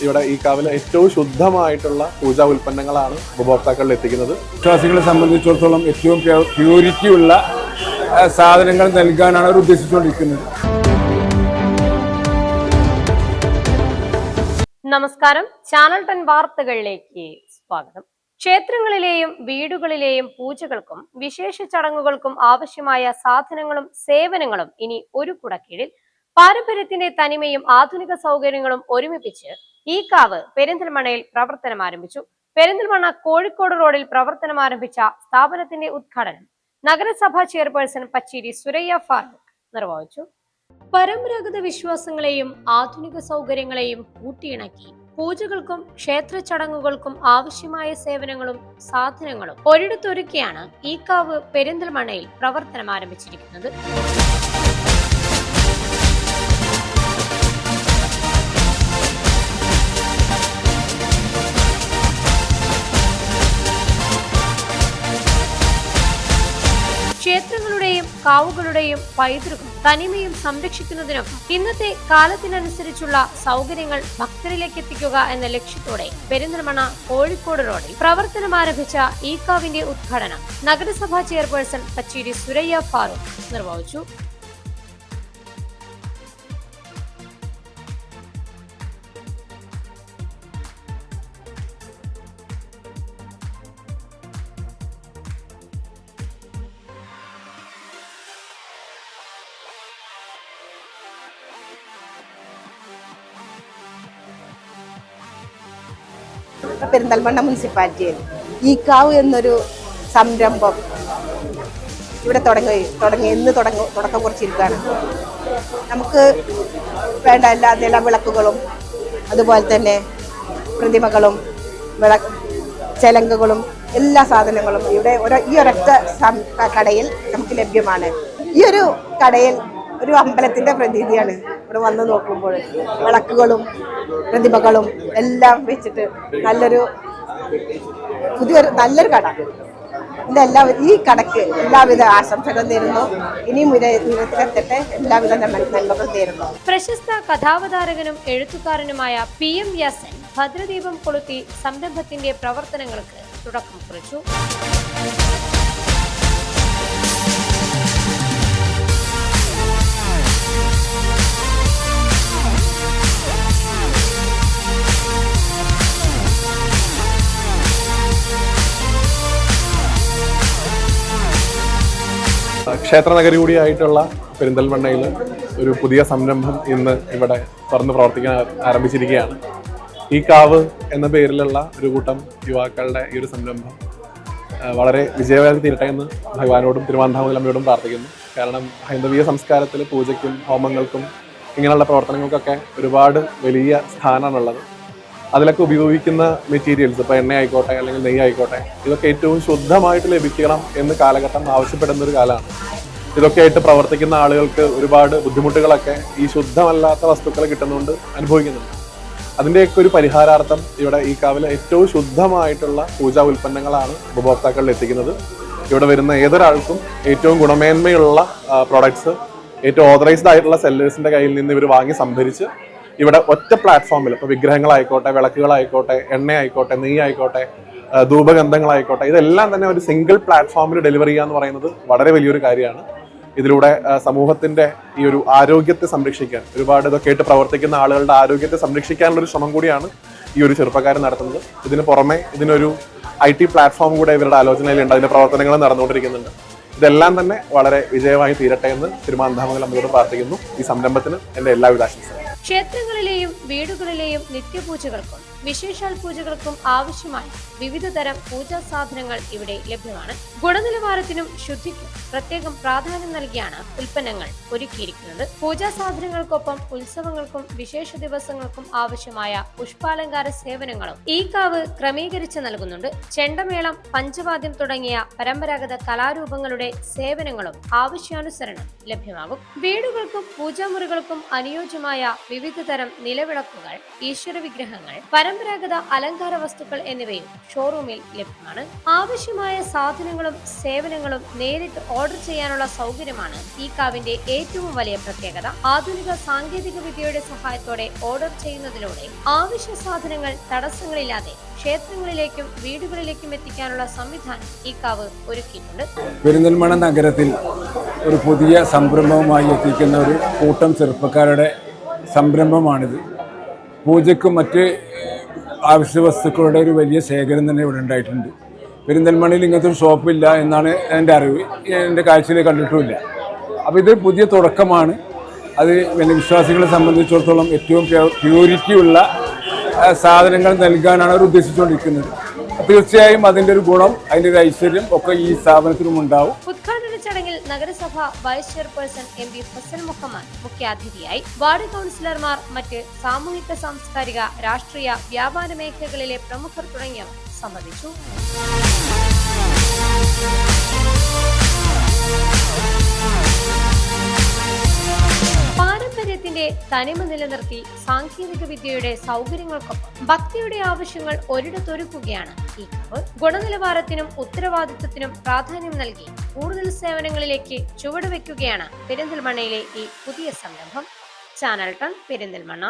ഇവിടെ ഈ കാവിൽ ഏറ്റവും ശുദ്ധമായിട്ടുള്ള പൂജാ ഉൽപ്പന്നങ്ങളാണ് ഉപഭോക്താക്കളിൽ എത്തിക്കുന്നത്. വിശ്വാസികളെ സംബന്ധിച്ചിടത്തോളം ഏറ്റവും പ്യൂരിറ്റി ഉള്ള സാധനങ്ങൾ നൽകാനാണ് അവർ ഉദ്ദേശിച്ചുകൊണ്ടിരിക്കുന്നത്. നമസ്കാരം, ചാനൽ 10 വാർത്തകളിലേക്ക് സ്വാഗതം. ക്ഷേത്രങ്ങളിലെയും വീടുകളിലെയും പൂജകൾക്കും വിശേഷ ചടങ്ങുകൾക്കും ആവശ്യമായ സാധനങ്ങളും സേവനങ്ങളും ഇനി ഒരു കുടക്കീഴിൽ. പാരമ്പര്യത്തിന്റെ തനിമയും ആധുനിക സൗകര്യങ്ങളും ഒരുമിപ്പിച്ച് ഈ കാവ് പെരിന്തൽമണ്ണയിൽ പ്രവർത്തനം ആരംഭിച്ചു. പെരിന്തൽമണ്ണ കോഴിക്കോട് റോഡിൽ പ്രവർത്തനം ആരംഭിച്ച സ്ഥാപനത്തിന്റെ ഉദ്ഘാടനം നഗരസഭാ ചെയർപേഴ്സൺ പച്ചേരി സുരയ്യ ഫാറൂഖ് നിർവഹിച്ചു. പരമ്പരാഗത വിശ്വാസങ്ങളെയും ആധുനിക സൗകര്യങ്ങളെയും കൂട്ടിയിണക്കി പൂജകൾക്കും ക്ഷേത്ര ചടങ്ങുകൾക്കും ആവശ്യമായ സേവനങ്ങളും സാധനങ്ങളും ഒരിടത്തൊരുക്കിയാണ് ഈ കാവ് പെരിന്തൽമണ്ണയിൽ പ്രവർത്തനം ആരംഭിച്ചിരിക്കുന്നത്. ക്ഷേത്രങ്ങളുടെയും കാവുകളുടെയും പൈതൃകം തനിമയും സംരക്ഷിക്കുന്നതിനും ഇന്നത്തെ കാലത്തിനനുസരിച്ചുള്ള സൗകര്യങ്ങൾ ഭക്തരിലേക്ക് എത്തിക്കുക എന്ന ലക്ഷ്യത്തോടെ പെരിന്തൽമണ്ണ കോഴിക്കോട് റോഡിൽ പ്രവർത്തനം ആരംഭിച്ച ഈ കാവിന്റെ ഉദ്ഘാടനം നഗരസഭാ ചെയർപേഴ്സൺ പച്ചേരി സുരയ്യ ഫാറൂഖ് നിർവഹിച്ചു. പെരിന്തൽമണ്ണ മുനിസിപ്പാലിറ്റിയിൽ ഈ കാവ് എന്നൊരു സംരംഭം ഇവിടെ തുടക്കം കുറിച്ചിരിക്കുകയാണ്. നമുക്ക് വേണ്ട എല്ലാ നിലവിളക്കുകളും അതുപോലെ തന്നെ പ്രതിമകളും ചെലങ്കുകളും എല്ലാ സാധനങ്ങളും ഇവിടെ ഈ ഒരൊറ്റ കടയിൽ നമുക്ക് ലഭ്യമാണ്. ഈ ഒരു കടയിൽ ഒരു അമ്പലത്തിന്റെ പ്രതീതിയാണ് ഇവിടെ വന്ന് നോക്കുമ്പോൾ. വിളക്കുകളും പ്രതിമകളും എല്ലാം വെച്ചിട്ട് നല്ലൊരു കട. ഈ കടക്ക് എല്ലാവിധ ആശംസകളും നേരുന്നു. ഇനിയും നിരത്തിലെത്തട്ടെ. എല്ലാവിധ നന്മകളും നേരുന്നു. പ്രശസ്ത കഥാവതാരകനും എഴുത്തുകാരനുമായ PM വ്യാസൻ ഭദ്രദീപം കൊളുത്തി സംരംഭത്തിന്റെ പ്രവർത്തനങ്ങൾക്ക് തുടക്കം കുറിച്ചു. ക്ഷേത്ര നഗരി കൂടിയായിട്ടുള്ള പെരിന്തൽമണ്ണയിൽ ഒരു പുതിയ സംരംഭം ഇന്ന് ഇവിടെ തുറന്ന് പ്രവർത്തിക്കാൻ ആരംഭിച്ചിരിക്കുകയാണ്. ഈ കാവ് എന്ന പേരിലുള്ള ഒരു കൂട്ടം യുവാക്കളുടെ ഈ ഒരു സംരംഭം വളരെ വിജയകരമായി തീരട്ടെ എന്ന് ഭഗവാനോടും തിരുവാന്താമൂലമ്മയോടും പ്രാർത്ഥിക്കുന്നു. കാരണം ഹൈന്ദവീയ സംസ്കാരത്തിൽ പൂജയ്ക്കും ഹോമങ്ങൾക്കും ഇങ്ങനെയുള്ള പ്രവർത്തനങ്ങൾക്കൊക്കെ ഒരുപാട് വലിയ സ്ഥാനമാണുള്ളത്. അതിലൊക്കെ ഉപയോഗിക്കുന്ന മെറ്റീരിയൽസ്, ഇപ്പോൾ എണ്ണ ആയിക്കോട്ടെ അല്ലെങ്കിൽ നെയ്യ് ആയിക്കോട്ടെ, ഇതൊക്കെ ഏറ്റവും ശുദ്ധമായിട്ട് ലഭിക്കണം എന്ന് കാലഘട്ടം ആവശ്യപ്പെടുന്ന ഒരു കാലമാണ്. ഇതൊക്കെ ആയിട്ട് പ്രവർത്തിക്കുന്ന ആളുകൾക്ക് ഒരുപാട് ബുദ്ധിമുട്ടുകളൊക്കെ ഈ ശുദ്ധമല്ലാത്ത വസ്തുക്കൾ കിട്ടുന്നതുകൊണ്ട് അനുഭവിക്കുന്നുണ്ട്. അതിൻ്റെയൊക്കെ ഒരു പരിഹാരാർത്ഥം ഇവിടെ ഈ കാവിൽ ഏറ്റവും ശുദ്ധമായിട്ടുള്ള പൂജാ ഉൽപ്പന്നങ്ങളാണ് ഉപഭോക്താക്കളിൽ എത്തിക്കുന്നത്. ഇവിടെ വരുന്ന ഏതൊരാൾക്കും ഏറ്റവും ഗുണമേന്മയുള്ള പ്രോഡക്ട്സ് ഏറ്റവും ഓതറൈസ്ഡ് ആയിട്ടുള്ള സെല്ലേഴ്സിൻ്റെ കയ്യിൽ നിന്ന് ഇവർ വാങ്ങി സംഭരിച്ച് ഇവിടെ ഒറ്റ പ്ലാറ്റ്ഫോമിൽ, ഇപ്പോൾ വിഗ്രഹങ്ങളായിക്കോട്ടെ, വിളക്കുകളായിക്കോട്ടെ, എണ്ണ ആയിക്കോട്ടെ, നെയ്യ് ആയിക്കോട്ടെ, ധൂപഗന്ധങ്ങളായിക്കോട്ടെ, ഇതെല്ലാം തന്നെ ഒരു സിംഗിൾ പ്ലാറ്റ്ഫോമിൽ ഡെലിവറി ചെയ്യുക എന്ന് പറയുന്നത് വളരെ വലിയൊരു കാര്യമാണ്. ഇതിലൂടെ സമൂഹത്തിന്റെ ഈ ഒരു ആരോഗ്യത്തെ സംരക്ഷിക്കാൻ, ഒരുപാട് ഇതൊക്കെ ആയിട്ട് പ്രവർത്തിക്കുന്ന ആളുകളുടെ ആരോഗ്യത്തെ സംരക്ഷിക്കാനുള്ള ഒരു ശ്രമം കൂടിയാണ് ഈ ഒരു ചെറുപ്പക്കാരൻ നടത്തുന്നത്. ഇതിന് പുറമെ ഇതിനൊരു IT പ്ലാറ്റ്ഫോം കൂടെ ഇവരുടെ ആലോചനയിലുണ്ട്. അതിന്റെ പ്രവർത്തനങ്ങൾ നടന്നുകൊണ്ടിരിക്കുന്നുണ്ട്. ഇതെല്ലാം തന്നെ വളരെ വിജയമായി തീരട്ടെ എന്ന് തിരുവാന്താമൂലമ്മയോട് പ്രാർത്ഥിക്കുന്നു. ഈ സംരംഭത്തിന് എൻ്റെ എല്ലാവിധ ആശംസകളും. ക്ഷേത്രങ്ങളിലെയും വീടുകളിലെയും നിത്യപൂജകൾക്കും വിശേഷാൽ പൂജകൾക്കും ആവശ്യമായ വിവിധ തരം പൂജാ സാധനങ്ങൾ ഇവിടെ ലഭ്യമാണ്. ഗുണനിലവാരത്തിനും ശുദ്ധിക്കും പ്രത്യേകം പ്രാധാന്യം നൽകിയാണ് ഉൽപ്പന്നങ്ങൾ ഒരുക്കിയിരിക്കുന്നത്. പൂജാ സാധനങ്ങൾക്കൊപ്പം ഉത്സവങ്ങൾക്കും വിശേഷ ദിവസങ്ങൾക്കും ആവശ്യമായ പുഷ്പാലങ്കാര സേവനങ്ങളും ഈ കാവ് ക്രമീകരിച്ച് നൽകുന്നുണ്ട്. ചെണ്ടമേളം, പഞ്ചവാദ്യം തുടങ്ങിയ പരമ്പരാഗത കലാരൂപങ്ങളുടെ സേവനങ്ങളും ആവശ്യാനുസരണം ലഭ്യമാകും. വീടുകൾക്കും പൂജാമുറികൾക്കും അനുയോജ്യമായ വിവിധ തരം നിലവിളക്കുകൾ, ഈശ്വര വിഗ്രഹങ്ങൾ, പരമ്പരാഗത അലങ്കാര വസ്തുക്കൾ എന്നിവയും ഷോറൂമിൽ ലഭ്യമാണ്. ആവശ്യമായ സാധനങ്ങളും സേവനങ്ങളും നേരിട്ട് ഓർഡർ ചെയ്യാനുള്ള സൗകര്യമാണ് ഈ കാവിന്റെ ഏറ്റവും വലിയ പ്രത്യേകത. ആധുനിക സാങ്കേതിക വിദ്യയുടെ സഹായത്തോടെ ഓർഡർ ചെയ്യുന്നതിലൂടെ ആവശ്യ സാധനങ്ങൾ തടസ്സങ്ങളില്ലാതെ ക്ഷേത്രങ്ങളിലേക്കും വീടുകളിലേക്കും എത്തിക്കാനുള്ള സംവിധാനം ഈ കാവ് ഒരുക്കിയിട്ടുണ്ട്. പെരിന്തൽമണ്ണ നഗരത്തിൽ ഒരു പുതിയ സംരംഭവുമായി എത്തിക്കുന്ന ഒരു കൂട്ടം ചെറുപ്പക്കാരുടെ സംരംഭമാണിത്. പൂജയ്ക്കും മറ്റ് ആവശ്യ വസ്തുക്കളുടെ ഒരു വലിയ ശേഖരം തന്നെ ഇവിടെ ഉണ്ടായിട്ടുണ്ട്. പെരിന്തൽമണ്ണയിൽ ഇങ്ങനത്തെ ഒരു ഷോപ്പില്ല എന്നാണ് എൻ്റെ അറിവ്, എൻ്റെ കാഴ്ചയിൽ കണ്ടിട്ടുമില്ല. അപ്പോൾ ഇത് പുതിയ തുടക്കമാണ്. അത് വിശ്വാസികളെ സംബന്ധിച്ചിടത്തോളം ഏറ്റവും പ്യൂരിറ്റിയുള്ള സാധനങ്ങൾ നൽകാനാണ് അവർ ഉദ്ദേശിച്ചുകൊണ്ടിരിക്കുന്നത്. തീർച്ചയായും അതിൻ്റെ ഒരു ഗുണം, അതിൻ്റെ ഒരു ഐശ്വര്യം ഒക്കെ ഈ സ്ഥാപനത്തിനും ഉണ്ടാവും. ഉദ്ഘാടന ചടങ്ങിൽ നഗരസഭ vice chairperson MP Fazal Muhammad മുഖ്യാതിഥിയായി. വാർഡ് കൗൺസിലർമാർ, മറ്റ് സാമൂഹിക സാംസ്കാരിക രാഷ്ട്രീയ വ്യാപാര മേഖലകളിലെ പ്രമുഖർ തുടങ്ങിയവർ സംബന്ധിച്ചു. പാരമ്പര്യത്തിന്റെ തനിമ നിലനിർത്തി സാങ്കേതിക വിദ്യയുടെ സൗകര്യങ്ങൾക്കൊപ്പം ഭക്തിയുടെ ആവശ്യങ്ങൾ ഒരിടത്തൊരുക്കുകയാണ് ഈ കാവ്. ഗുണനിലവാരത്തിനും ഉത്തരവാദിത്വത്തിനും പ്രാധാന്യം നൽകി കൂടുതൽ സേവനങ്ങളിലേക്ക് ചുവടുവെക്കുകയാണ് പെരിന്തൽമണ്ണയിലെ ഈ പുതിയ സംരംഭം. ചാനൽ 10 പെരിന്തൽമണ്ണ.